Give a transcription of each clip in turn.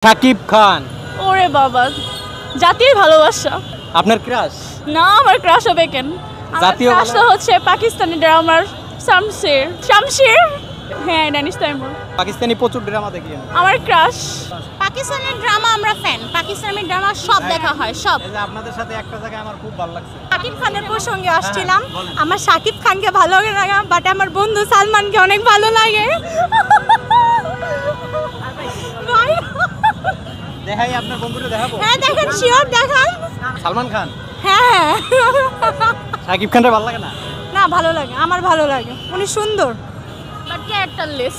শাকিব খান। ওরে বাবা, জাতীয় ভালোবাসা। আপনার ক্রাশ? না, আমার ক্রাশ হবে কেন? জাতীয় ক্রাশ তো হচ্ছে পাকিস্তানি ড্রামার শামশের। শামশের, হ্যাঁ, ড্যানিশ তাইমুর। পাকিস্তানি প্রচুর ড্রামা দেখি আমি। আমার ক্রাশ পাকিস্তানের ড্রামা আমরা ফ্যান, পাকিস্তানের ড্রামা সব দেখা হয় সব। এই যে আপনাদের সাথে একটা জায়গায় আমার খুব ভালো লাগছে। শাকিব খানের প্রসঙ্গে আসছিলাম, আমার শাকিব খানকে ভালো লাগে, বাট আমার বন্ধু সালমানকে অনেক ভালো লাগে। দেখাই আপনার বন্ধুরে দেখাবো? হ্যাঁ দেখেন, শিওর দেখান। সালমান খান। হ্যাঁ শাকিব খানরে ভালো লাগে না? না, ভালো লাগে, আমার ভালো লাগে, উনি সুন্দর। But characterless.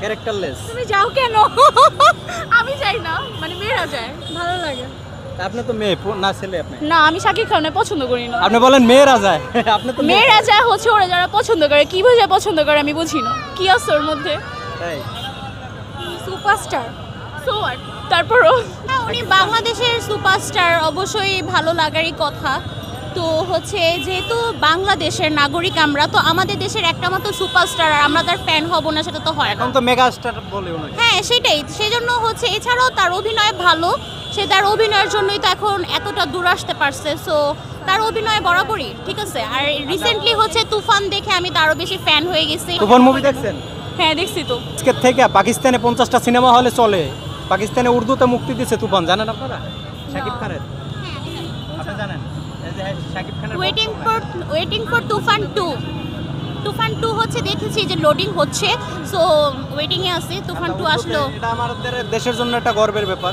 ক্যারেক্টারলেস। তুমি যাও কেন? আমি যাই না, মানে মেয়েরা যায়। ভালো লাগে। আপনি তো মেয়ে না ছেলে আপনি? না, আমি শাকিব খানের পছন্দ করি না। আপনি বলেন মেয়েরা যায়, আপনি তো মেয়েরা যায় হচ্ছে ওরা যারা পছন্দ করে। কি বুঝে পছন্দ করে আমি বুঝি না। কি আছে ওর মধ্যে? তাই। সুপারস্টার। So what? তারপরও হ্যাঁ, উনি বাংলাদেশের সুপারস্টার, অবশ্যই ভালো লাগারই কথা। তো হচ্ছে যেহেতু বাংলাদেশের নাগরিক আমরা, তো আমাদের দেশের একটা মাত্র সুপারস্টার, আর আমরা তার ফ্যান হব না সেটা তো হয় না। এখন তো মেগা স্টার বলে ওনাকে। হ্যাঁ সেটাই, সেজন্য হচ্ছে এছাড়াও তার অভিনয় ভালো, সে তার অভিনয়ের জন্যই তো এখন এতটা দূর আসতে পারছে। সো তার অভিনয় বরাবরই ঠিক আছে। আর রিসেন্টলি হচ্ছে তুফান দেখে আমি তো আরো বেশি ফ্যান হয়ে গেছি। তুফান মুভি দেখছেন? হ্যাঁ, দেখছি তো। আজকে থেকে পাকিস্তানে 50টা সিনেমা হলে চলে। পাকিস্তানে উর্দুতে মুক্তি দিচ্ছে তুফান, জানেন আপনারা? শাকিব খানের। আপনি জানেন? এই যে শাকিব খানের ওয়েটিং ফর তুফান 2। তুফান 2 হচ্ছে দেখেছি যে লোডিং হচ্ছে, সো ওয়েটিং এ আছে। তুফান 2 আসলো। এটা আমাদের দেশের জন্য একটা গর্বের ব্যাপার।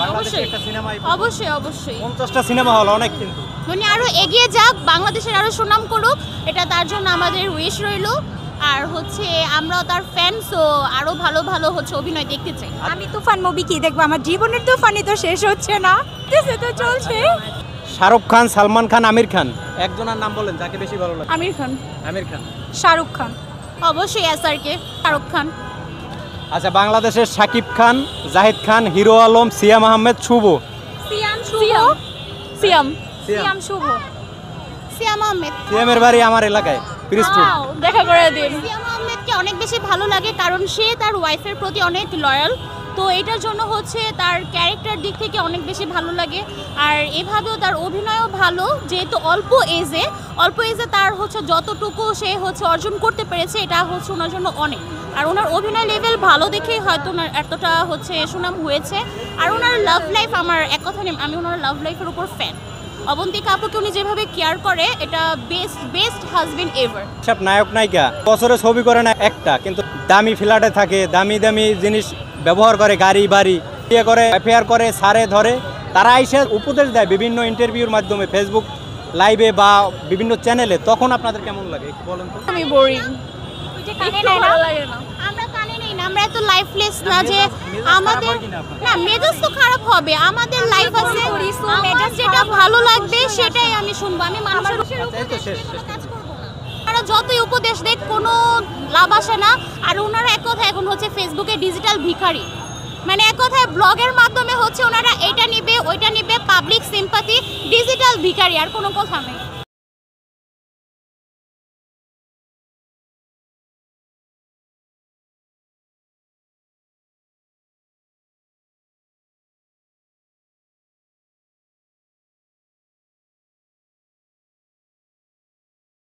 বাংলাদেশে অবশ্যই একটা সিনেমাই অবশ্যই অবশ্যই 50টা সিনেমা হল অনেক, কিন্তু উনি আরো এগিয়ে যাক, বাংলাদেশের আরো সুনাম করুক, এটা তার জন্য আমাদের উইশ রইলো। আর হচ্ছে আমরাও তার ফ্যান, সো আরো ভালো ভালো হচ্ছে অভিনয় দেখতে চাই। আমি তুফান মুভি কি দেখবো? আমার জীবনের তুফানই তো শেষ হচ্ছে না, তো চলছে। শাহরুখ খান, সালমান খান, আমির খান, একজনের নাম বলেন যাকে বেশি ভালো লাগে। আমির খান। আমির খান। শাহরুখ খান। অবশ্যই এসআরকে শাহরুখ খান। আচ্ছা, বাংলাদেশের শাকিব খান, জাহিদ খান, হিরো আলম, সিয়াম আহমেদ, শুভ। সিয়াম সিয়াম। সিয়াম শুভ। সিয়াম আহমেদ। সিয়ামের বাড়ি আমার এলাকায়, পিরিজপুর। Wow, দেখা করে দিন। সিয়াম আহমেদকে অনেক বেশি ভালো লাগে কারণ সে তার ওয়াইফের প্রতি অনেক লয়াল। তো এটার জন্য হচ্ছে তার ক্যারেক্টার দিক থেকে অনেক বেশি ভালো লাগে। আর এভাবেও তার অভিনয়ও ভালো, যেহেতু অল্প এজে তার হচ্ছে যতটুকু সে হচ্ছে অর্জন করতে পেরেছে, এটা হচ্ছে ওনার জন্য অনেক। আর ওনার অভিনয় লেভেল ভালো দেখেই হয়তো ওনার এতটা হচ্ছে সুনাম হয়েছে। আর ওনার লাভ লাইফ, আমার এক কথা নেই, আমি ওনার লাভ লাইফের উপর ফ্যান। অবন্তিকা আপুকে উনি যেভাবে কেয়ার করে, এটা বেস্ট হাজবেন্ড এভার। সব নায়ক নায়িকা বছরে ছবি করে না একটা, কিন্তু দামি ফ্ল্যাটে থাকে, দামি দামি জিনিস ব্যবহার করে, গাড়ি বাড়ি ইয়ে করে, অ্যাফেয়ার করে, সারে ধরে, তারা এসে উপদেশ দেয় বিভিন্ন ইন্টারভিউর মাধ্যমে, ফেসবুক লাইভে বা বিভিন্ন চ্যানেলে। তখন আপনাদের কেমন লাগে একটু বলেন তো? আমি বোরিং। ভালো লাগে না। আমরা কানে নেই না, আমরা এত লাইফলেস না যে আমাদের না মেজাজ তো খারাপ হবে। আমাদের লাইফ আছে, মেজাজ যেটা ভালো লাগবে সেটাই আমি শুনবো। আমি মানুষের এই তো শেষ। কাজ করবো না। ওনারা যতই উপদেশ দেখ কোনো লাভ আসে না। আর ওনারা এক কথা এখন হচ্ছে ফেসবুকে ডিজিটাল ভিখারি, মানে এক কথায় ব্লগের মাধ্যমে হচ্ছে ওনারা এটা নিবে ওইটা নিবে, পাবলিক সিম্পাথি, ডিজিটাল ভিখারি, আর কোনো কথা নেই।